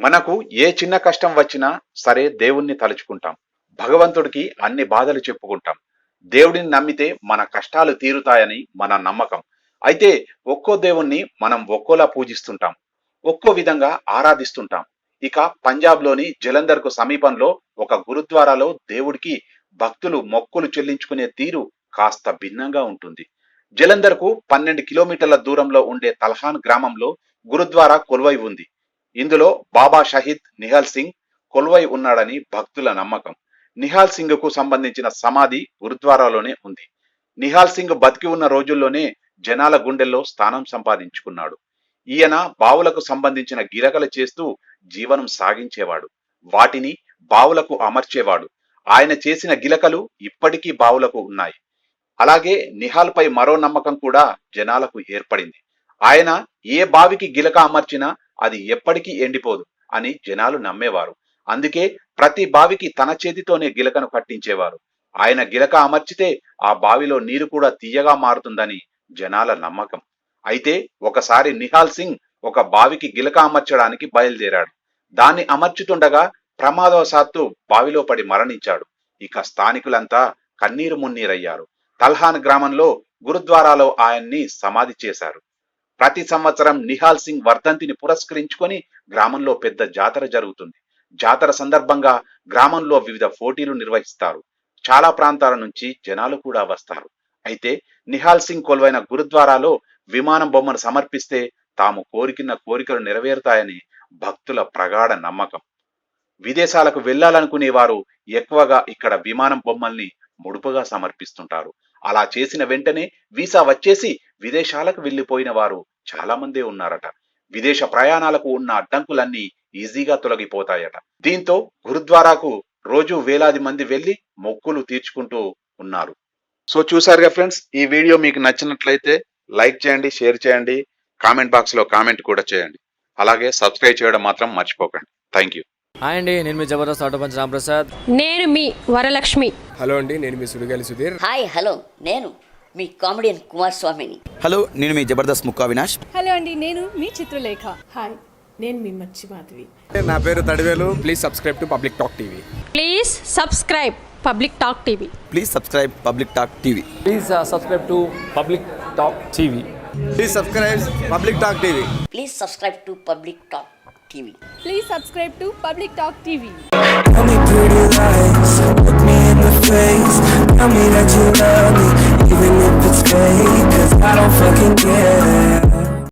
మనకు ఏ చిన్న కష్టం వచ్చినా సరే దేవుణ్ణి తలుచుకుంటాం. భగవంతుడికి అన్ని బాధలు చెప్పుకుంటాం. దేవుడిని నమ్మితే మన కష్టాలు తీరుతాయని మన నమ్మకం. అయితే ఒక్కో దేవుణ్ణి మనం ఒక్కోలా పూజిస్తుంటాం. ఒక్కో విధంగా ఆరాధిస్తుంటాం. ఇక పంజాబ్లోని జలంధర్కు సమీపంలో ఒక గురుద్వారాలో దేవుడికి భక్తులు మొక్కులు చెల్లించుకునే తీరు కాస్త భిన్నంగా ఉంటుంది. జలంధర్కు 12 కిలోమీటర్ల దూరంలో ఉండే తల్హాన్ గ్రామంలో గురుద్వారా కొలువై ఉంది. ఇందులో బాబా షహీద్ నిహాల్ సింగ్ కొలువై ఉన్నాడని భక్తుల నమ్మకం. నిహాల్ సింగ్ కు సంబంధించిన సమాధి గురుద్వారాలోనే ఉంది. నిహాల్ సింగ్ బతికి ఉన్న రోజుల్లోనే జనాల గుండెల్లో స్థానం సంపాదించుకున్నాడు. ఈయన బావులకు సంబంధించిన గిరకలు చేస్తూ జీవనం సాగించేవాడు. వాటిని బావులకు అమర్చేవాడు. ఆయన చేసిన గిలకలు ఇప్పటికీ బావులకు ఉన్నాయి. అలాగే నిహాల్ పై మరో నమ్మకం కూడా జనాలకు ఏర్పడింది. ఆయన ఏ బావికి గిలక అమర్చినా అది ఎప్పటికీ ఎండిపోదు అని జనాలు నమ్మేవారు. అందుకే ప్రతి బావికి తన చేతితోనే గిలకను కట్టించేవారు. ఆయన గిలక అమర్చితే ఆ బావిలో నీరు కూడా తీయగా మారుతుందని జనాల నమ్మకం. అయితే ఒకసారి నిహాల్ సింగ్ ఒక బావికి గిలక అమర్చడానికి బయలుదేరాడు. దాన్ని అమర్చుతుండగా ప్రమాదవశాత్తు బావిలో పడి మరణించాడు. ఇక స్థానికులంతా కన్నీరు మున్నీరయ్యారు. తల్హాన్ గ్రామంలో గురుద్వారాలో ఆయన్ని సమాధి చేశారు. ప్రతి సంవత్సరం నిహాల్ సింగ్ వర్ధంతిని పురస్కరించుకొని గ్రామంలో పెద్ద జాతర జరుగుతుంది. జాతర సందర్భంగా గ్రామంలో వివిధ పోటీలు నిర్వహిస్తారు. చాలా ప్రాంతాల నుంచి జనాలు కూడా వస్తారు. అయితే నిహాల్ సింగ్ కొలువైన గురుద్వారాలో విమానం బొమ్మను సమర్పిస్తే తాము కోరికిన కోరికలు నెరవేరుతాయని భక్తుల ప్రగాఢ నమ్మకం. విదేశాలకు వెళ్లాలనుకునే వారు ఎక్కువగా ఇక్కడ విమానం బొమ్మల్ని ముడుపుగా సమర్పిస్తుంటారు. అలా చేసిన వెంటనే వీసా వచ్చేసి విదేశాలకు వెళ్లిపోయిన వారు చాలా మందే ఉన్నారట. విదేశ ప్రయాణాలకు ఉన్న అడ్డంకులన్నీ ఈజీగా తొలగిపోతాయట. దీంతో గురుద్వారాకు రోజు వేలాది మంది వెళ్లి మొక్కులు తీర్చుకుంటూ ఉన్నారు. సో చూసారుగా ఫ్రెండ్స్, ఈ వీడియో మీకు నచ్చినట్లయితే లైక్ చేయండి, షేర్ చేయండి, కామెంట్ బాక్స్ లో కామెంట్ కూడా చేయండి. అలాగే సబ్స్క్రైబ్ చేయడం మాత్రం మర్చిపోకండి. Thank you. హాయ్ అండి, నేను మీ జబర్దస్త్ ఆటో పంచ్ రాంప్రసాద్. నేను మీ వరలక్ష్మి. హలో అండి, నేను మీ సుడిగాలి సుధీర్. హాయ్ హలో, నేను మీ కామెడియన్ కుమార్ స్వామిని. హలో, నేను మీ జబర్దస్త్ ముక్కా వినాష్. హలో అండి, నేను మీ చిత్రలేఖ. హాయ్, నేను మీ మచ్చి మాధవి. నా పేరు Thadivelu. Please subscribe to public talk TV. Please subscribe public talk TV. Please subscribe public talk TV. Please subscribe to public talk TV. Please subscribe public talk TV. Please subscribe to public talk TV. Please subscribe to public talk TV. Tell me pretty lies, look me in the face. Tell me that you love me.